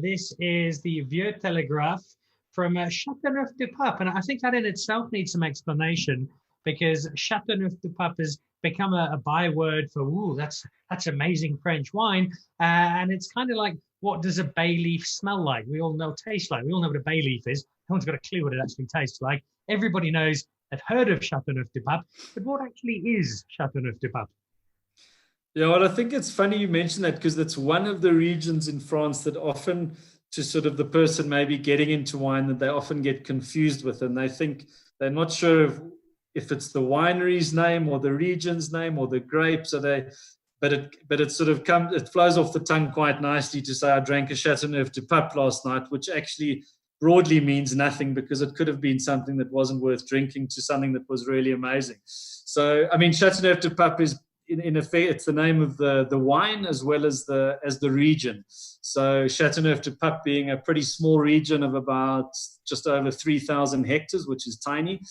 Speaker 1: This is the Vieux Telegraphe from Châteauneuf-du-Pape, and I think that in itself needs some explanation, because Châteauneuf-du-Pape has become a byword for, ooh, that's amazing French wine, and it's kind of like, what does a bay leaf smell like? We all know, taste like. We all know what a bay leaf is. No one's got a clue what it actually tastes like. Everybody knows, they've heard of Châteauneuf-du-Pape, but what actually is Châteauneuf-du-Pape?
Speaker 2: Yeah, well, I think it's funny you mentioned that, because it's one of the regions in France that often, to sort of the person maybe getting into wine, that they often get confused with, and they think they're not sure if it's the winery's name or the region's name or the grapes. But it sort of it flows off the tongue quite nicely to say, I drank a Châteauneuf-du-Pape last night, which actually broadly means nothing, because it could have been something that wasn't worth drinking to something that was really amazing. So, I mean, Châteauneuf-du-Pape is, in effect, it's the name of the wine as well as the region. So Châteauneuf-du-Pape being a pretty small region of about just over 3,000 hectares, which is tiny.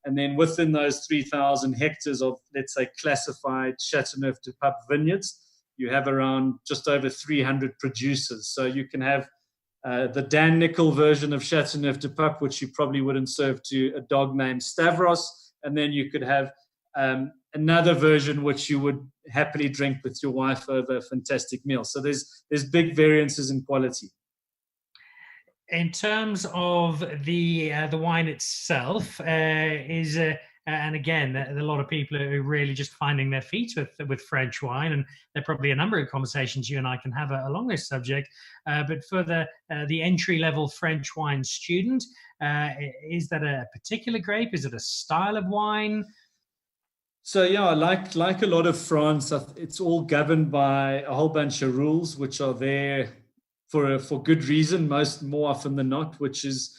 Speaker 2: And then within those 3,000 hectares of, let's say, classified Châteauneuf-du-Pape vineyards, you have around just over 300 producers. So you can have the Dan Nickel version of Châteauneuf-du-Pape, which you probably wouldn't serve to a dog named Stavros. And then you could have another version which you would happily drink with your wife over a fantastic meal. So there's big variances in quality.
Speaker 1: In terms of the wine itself, and again, there are a lot of people who are really just finding their feet with French wine, and there are probably a number of conversations you and I can have along this subject. But for the entry-level French wine student, is that a particular grape? Is it a style of wine?
Speaker 2: So yeah, like a lot of France, it's all governed by a whole bunch of rules, which are there for good reason, more often than not, which is,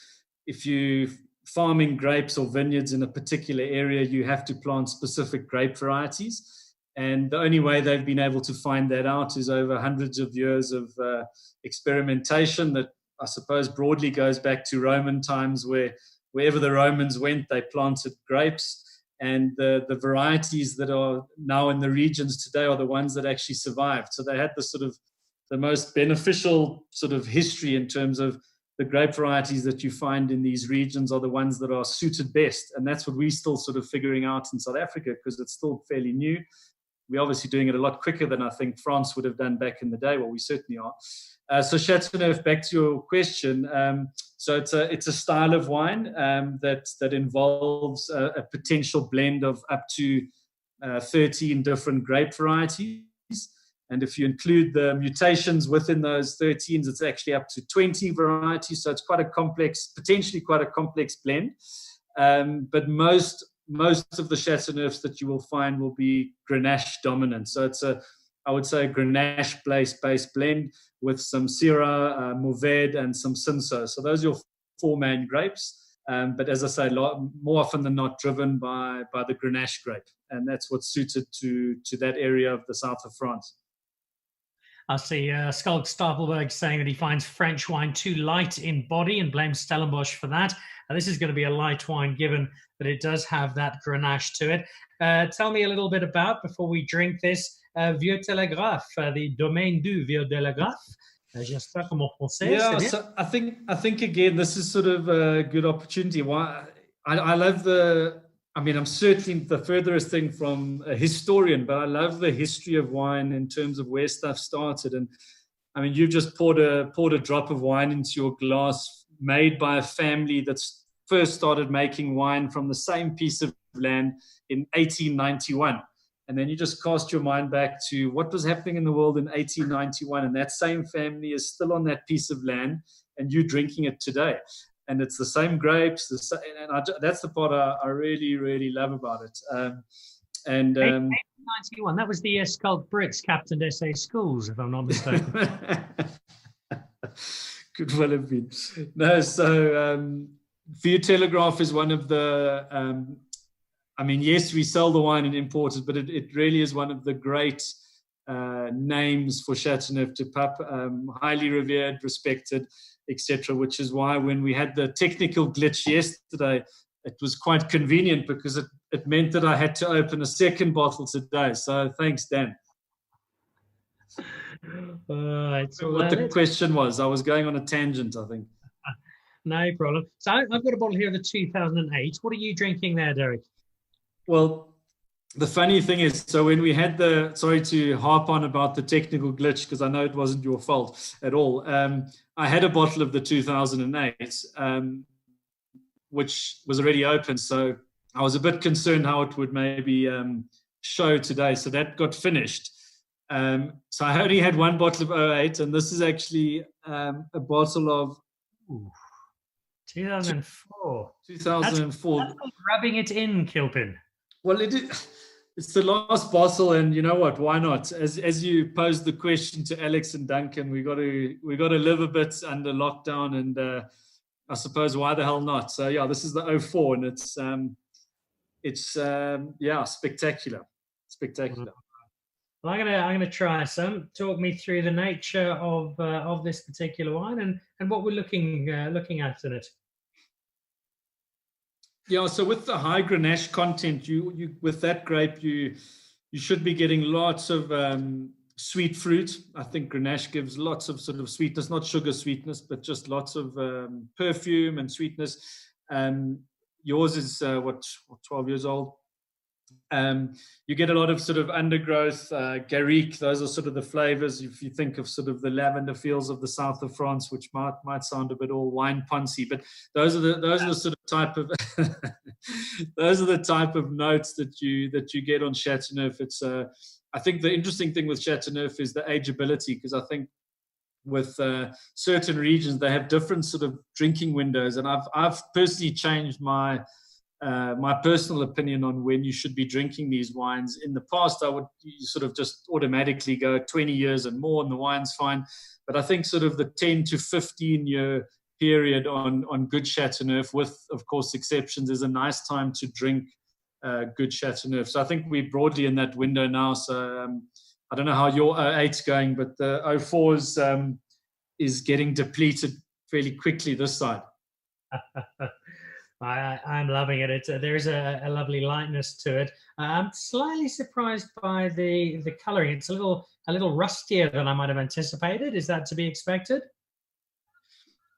Speaker 2: if you farming grapes or vineyards in a particular area, you have to plant specific grape varieties. And the only way they've been able to find that out is over hundreds of years of experimentation that I suppose broadly goes back to Roman times, where wherever the Romans went, they planted grapes. And the varieties that are now in the regions today are the ones that actually survived. So they had the most beneficial sort of history in terms of the grape varieties that you find in these regions are the ones that are suited best. And that's what we're still sort of figuring out in South Africa, because it's still fairly new. We're obviously doing it a lot quicker than I think France would have done back in the day. Well, we certainly are. So Chateauneuf, back to your question. So it's a style of wine that involves a potential blend of up to 13 different grape varieties. And if you include the mutations within those 13s, it's actually up to 20 varieties. So it's quite a complex, potentially quite a complex blend. But most of the Chateauneufs that you will find will be Grenache dominant. So it's I would say, Grenache-based blend with some Syrah, Mourvèdre, and some Cinsault. So those are your four main grapes. But as I say, more often than not, driven by the Grenache grape. And that's what's suited to that area of the south of France.
Speaker 1: I see Skulk Stapelberg saying that he finds French wine too light in body and blames Stellenbosch for that. This is going to be a light wine given that it does have that Grenache to it. Tell me a little bit about, before we drink this, Vieux Telegraphe, the Domaine du Vieux Telegraphe. J'espère que mon français.
Speaker 2: Yeah, so I think again, this is sort of a good opportunity. Why I love I'm certainly the furthest thing from a historian, but I love the history of wine in terms of where stuff started. And I mean, you've just poured a drop of wine into your glass, made by a family that's first started making wine from the same piece of land in 1891. And then you just cast your mind back to what was happening in the world in 1891. And that same family is still on that piece of land, and you're drinking it today. And it's the same grapes. That's the part I really, really love about it.
Speaker 1: 1891, that was the year Skulk Brits captained SA Schools, if I'm not mistaken.
Speaker 2: Could well have been. No, so Vieux Telegraphe is one of the... yes, we sell the wine and import it, but it really is one of the great names for Chateauneuf du Pape, highly revered, respected, etc. Which is why when we had the technical glitch yesterday, it was quite convenient because it meant that I had to open a second bottle today. So thanks, Dan. What the question was, I was going on a tangent, I think.
Speaker 1: No problem. So I've got a bottle here of the 2008. What are you drinking there, Derek?
Speaker 2: Well, the funny thing is, so when we had sorry to harp on about the technical glitch, because I know it wasn't your fault at all. I had a bottle of the 2008, which was already open. So I was a bit concerned how it would maybe show today. So that got finished. So I only had one bottle of 08, and this is actually a bottle of
Speaker 1: 2004.
Speaker 2: 2004.
Speaker 1: That's rubbing it in, Kilpin.
Speaker 2: Well, it's the last bottle, and you know what? Why not? As you posed the question to Alex and Duncan, we got to live a bit under lockdown, and I suppose why the hell not? So yeah, this is the 04, and it's spectacular.
Speaker 1: Well, I'm gonna try some. Talk me through the nature of this particular wine and what we're looking at in it.
Speaker 2: Yeah, so with the high Grenache content, you with that grape, you should be getting lots of sweet fruit. I think Grenache gives lots of sort of sweetness, not sugar sweetness, but just lots of perfume and sweetness. Yours is 12 years old. You get a lot of sort of undergrowth, Garrigue. Those are sort of the flavors. If you think of sort of the lavender fields of the south of France, which might sound a bit all wine poncy, but those are the sort of type of those are the type of notes that you get on Chateauneuf. It's I think the interesting thing with Chateauneuf is the ageability, because I think with certain regions they have different sort of drinking windows, and I've personally changed my personal opinion on when you should be drinking these wines. In the past, I would sort of just automatically go 20 years and more, and the wine's fine. But I think sort of the 10 to 15 year period on good Chateauneuf, with of course exceptions, is a nice time to drink good Chateauneuf. So I think we're broadly in that window now. So I don't know how your 08's going, but the 04 is getting depleted fairly quickly this side.
Speaker 1: I'm loving it. There's a lovely lightness to it. I'm slightly surprised by the colouring. It's a little rustier than I might have anticipated. Is that to be expected?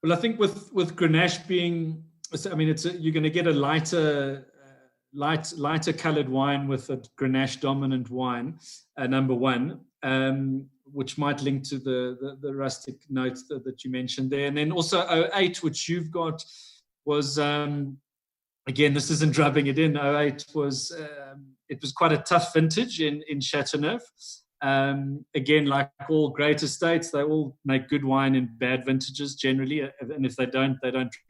Speaker 2: Well, I think with Grenache being, I mean, you're going to get a lighter colored wine with a Grenache dominant wine, number one, which might link to the rustic notes that you mentioned there. And then also 08, which you've got, was, again, this isn't drubbing it in. 08 was, it was quite a tough vintage in Chateauneuf. Again, like all great estates, they all make good wine in bad vintages generally, and if they don't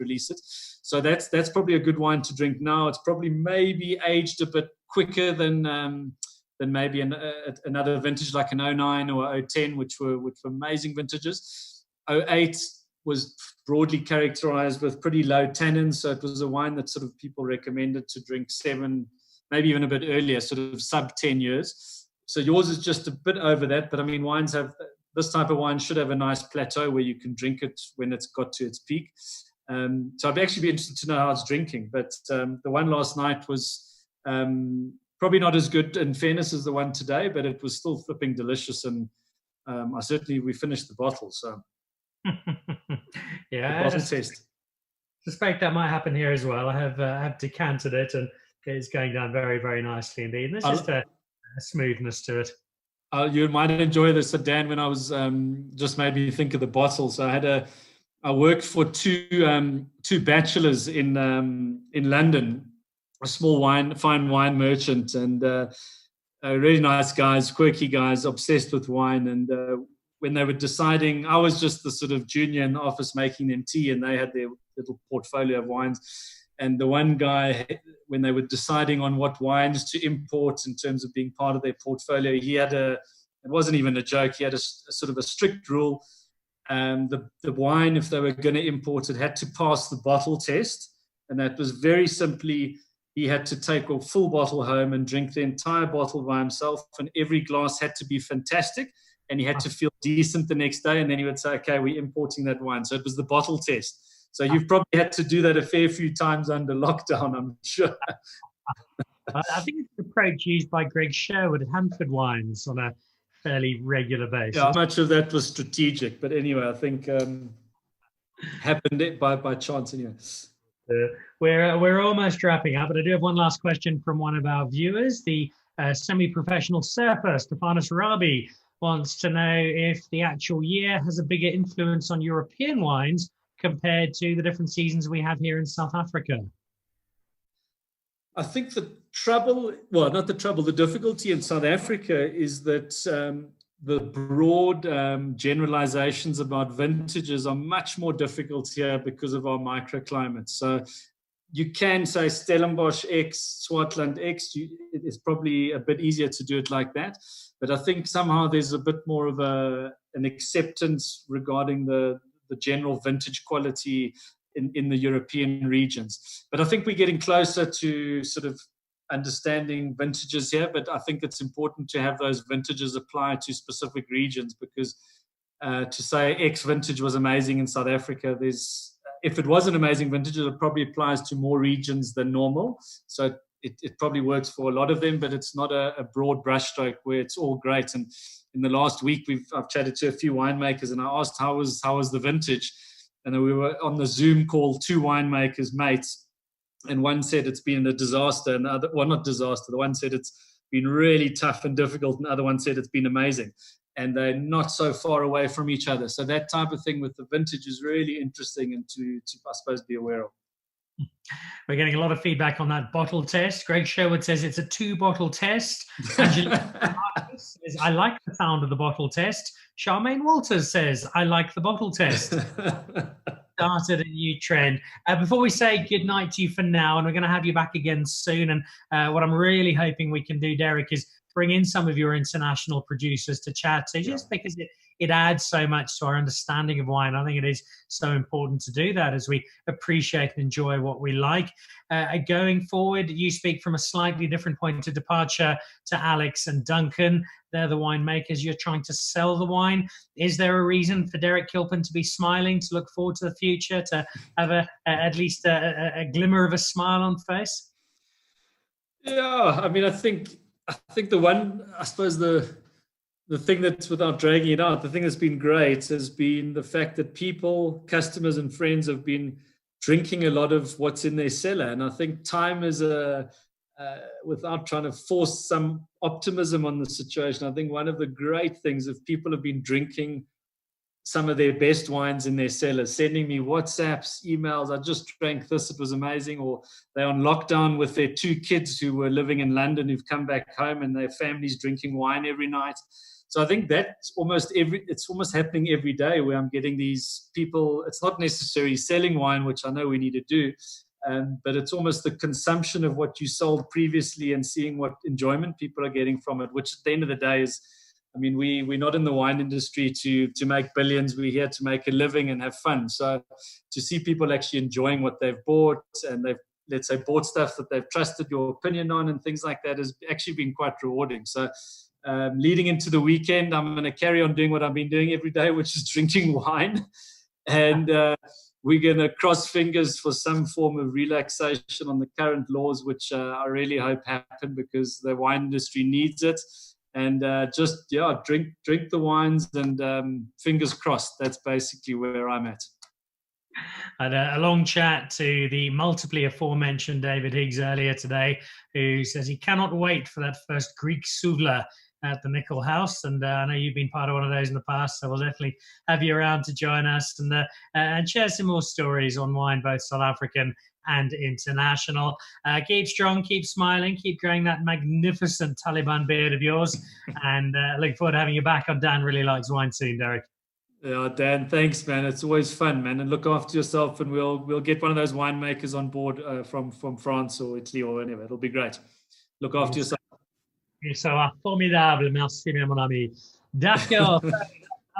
Speaker 2: release it. So that's probably a good wine to drink now. It's probably maybe aged a bit quicker than maybe another vintage like an 09 or 010, which were amazing vintages. 08 was broadly characterized with pretty low tannins, so it was a wine that sort of people recommended to drink 7, maybe even a bit earlier, sort of sub 10 years. So yours is just a bit over that, but I mean, this type of wine should have a nice plateau where you can drink it when it's got to its peak. So I'd actually be interested to know how it's drinking. But the one last night was probably not as good, in fairness, as the one today, but it was still flipping delicious. And we finished the bottle. So
Speaker 1: yeah,
Speaker 2: the bottle test.
Speaker 1: Suspect that might happen here as well. I have decanted it, and it's going down very, very nicely indeed. And there's just a smoothness to it.
Speaker 2: You might enjoy this, Dan. When I was just made me think of the bottle. So I worked for two bachelors in London, a small fine wine merchant, and really nice guys, quirky guys, obsessed with wine. And when they were deciding, I was just the sort of junior in the office making them tea, and they had their little portfolio of wines. And the one guy, when they were deciding on what wines to import in terms of being part of their portfolio, he had it wasn't even a joke, he had a sort of a strict rule. The wine, if they were going to import it, had to pass the bottle test. And that was very simply, he had to take a full bottle home and drink the entire bottle by himself. And every glass had to be fantastic. And he had to feel decent the next day. And then he would say, okay, we're importing that wine. So it was the bottle test. So you've probably had to do that a fair few times under lockdown, I'm sure.
Speaker 1: I think it's the approach used by Greg Sherwood at Hanford Wines on a fairly regular basis.
Speaker 2: Yeah, much of that was strategic, but anyway, I think happened by chance anyway.
Speaker 1: We're almost wrapping up, but I do have one last question from one of our viewers. The semi-professional surfer, Stefanos Rabi, wants to know if the actual year has a bigger influence on European wines compared to the different seasons we have here in South Africa.
Speaker 2: I think the difficulty in South Africa is that the broad generalizations about vintages are much more difficult here because of our microclimate. So you can say Stellenbosch X, Swartland X, it's probably a bit easier to do it like that. But I think somehow there's a bit more of an acceptance regarding the general vintage quality in the European regions. But I think we're getting closer to sort of understanding vintages here, but I think it's important to have those vintages apply to specific regions, because to say X vintage was amazing in South Africa, if it was an amazing vintage, it probably applies to more regions than normal. So it probably works for a lot of them, but it's not a broad brushstroke where it's all great. And in the last week, I've chatted to a few winemakers, and I asked how was the vintage, and then we were on the Zoom call, 2 winemakers, mates, and one said it's been a disaster, and the one said it's been really tough and difficult, and the other one said it's been amazing, and they're not so far away from each other. So that type of thing with the vintage is really interesting and to I suppose be aware of.
Speaker 1: We're getting a lot of feedback on that bottle test. Greg Sherwood says it's a 2-bottle test. Angela says, I like the sound of the bottle test. Charmaine Walters says, I like the bottle test. Started a new trend. Before we say goodnight to you for now, and we're going to have you back again soon, and what I'm really hoping we can do, Derek, is bring in some of your international producers to chat to, just because it adds so much to our understanding of wine. I think it is so important to do that as we appreciate and enjoy what we like. Going forward, you speak from a slightly different point of departure to Alex and Duncan. They're the winemakers. You're trying to sell the wine. Is there a reason for Derek Kilpin to be smiling, to look forward to the future, to have at least a glimmer of a smile on the face?
Speaker 2: Yeah, I mean, I think the one, I suppose the the thing that's, without dragging it out, the thing that's been great has been the fact that people, customers, and friends have been drinking a lot of what's in their cellar. And I think time is without trying to force some optimism on the situation, I think one of the great things, if people have been drinking some of their best wines in their cellars, sending me WhatsApps, emails, I just drank this, it was amazing. Or they're on lockdown with their 2 kids who were living in London, who've come back home and their family's drinking wine every night. So I think that's it's almost happening every day, where I'm getting these people. It's not necessarily selling wine, which I know we need to do, but it's almost the consumption of what you sold previously and seeing what enjoyment people are getting from it, which at the end of the day is, I mean, we're not in the wine industry to make billions. We're here to make a living and have fun. So to see people actually enjoying what they've bought, and they've, let's say, bought stuff that they've trusted your opinion on and things like that, has actually been quite rewarding. So leading into the weekend, I'm going to carry on doing what I've been doing every day, which is drinking wine. And we're going to cross fingers for some form of relaxation on the current laws, which I really hope happen, because the wine industry needs it. And drink the wines, and fingers crossed. That's basically where I'm at.
Speaker 1: I had a long chat to the multiply aforementioned David Higgs earlier today, who says he cannot wait for that first Greek souvla at the Nickel House. And I know you've been part of one of those in the past, so we'll definitely have you around to join us and share some more stories on wine, both South African and international. Keep strong, keep smiling, keep growing that magnificent Taliban beard of yours, and look forward to having you back on Dan Really Likes Wine soon, Derek.
Speaker 2: Yeah, Dan, thanks, man. It's always fun, man. And look after yourself, and we'll get one of those winemakers on board from France or Italy or wherever. It'll be great. Look after yourself.
Speaker 1: Ça va formidable. Merci, mon ami. D'accord.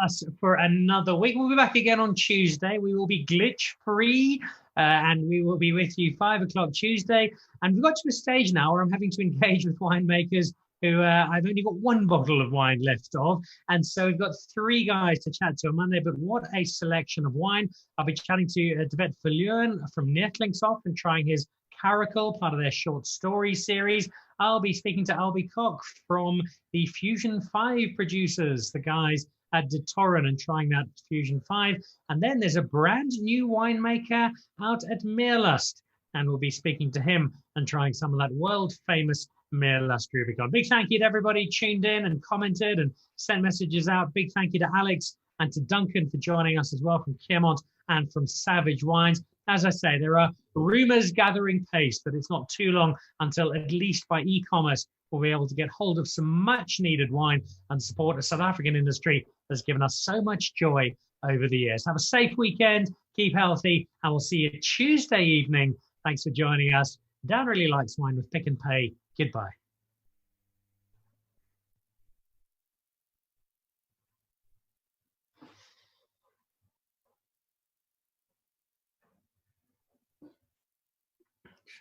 Speaker 1: Us for another week. We'll be back again on Tuesday. We will be glitch free, and we will be with you 5 o'clock Tuesday. And we've got to a stage now where I'm having to engage with winemakers who I've only got 1 bottle of wine left of. And so we've got 3 guys to chat to on Monday, but what a selection of wine. I'll be chatting to Devet Verleuren from Neertlingshof and trying his Caracal, part of their short story series. I'll be speaking to Albie Koch from the Fusion 5 producers, the guys at De Toren, and trying that Fusion 5. And then there's a brand new winemaker out at Meerlust, and we'll be speaking to him and trying some of that world famous Meerlust Rubicon. Big thank you to everybody tuned in and commented and sent messages out. Big thank you to Alex and to Duncan for joining us as well from Kiermont and from Savage Wines. As I say, there are rumors gathering pace that it's not too long until, at least by e-commerce, we'll be able to get hold of some much needed wine and support a South African industry that's given us so much joy over the years. Have a safe weekend, keep healthy, and we'll see you Tuesday evening. Thanks for joining us. Dan Really Likes Wine with Pick n Pay. Goodbye.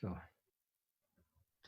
Speaker 1: Sure.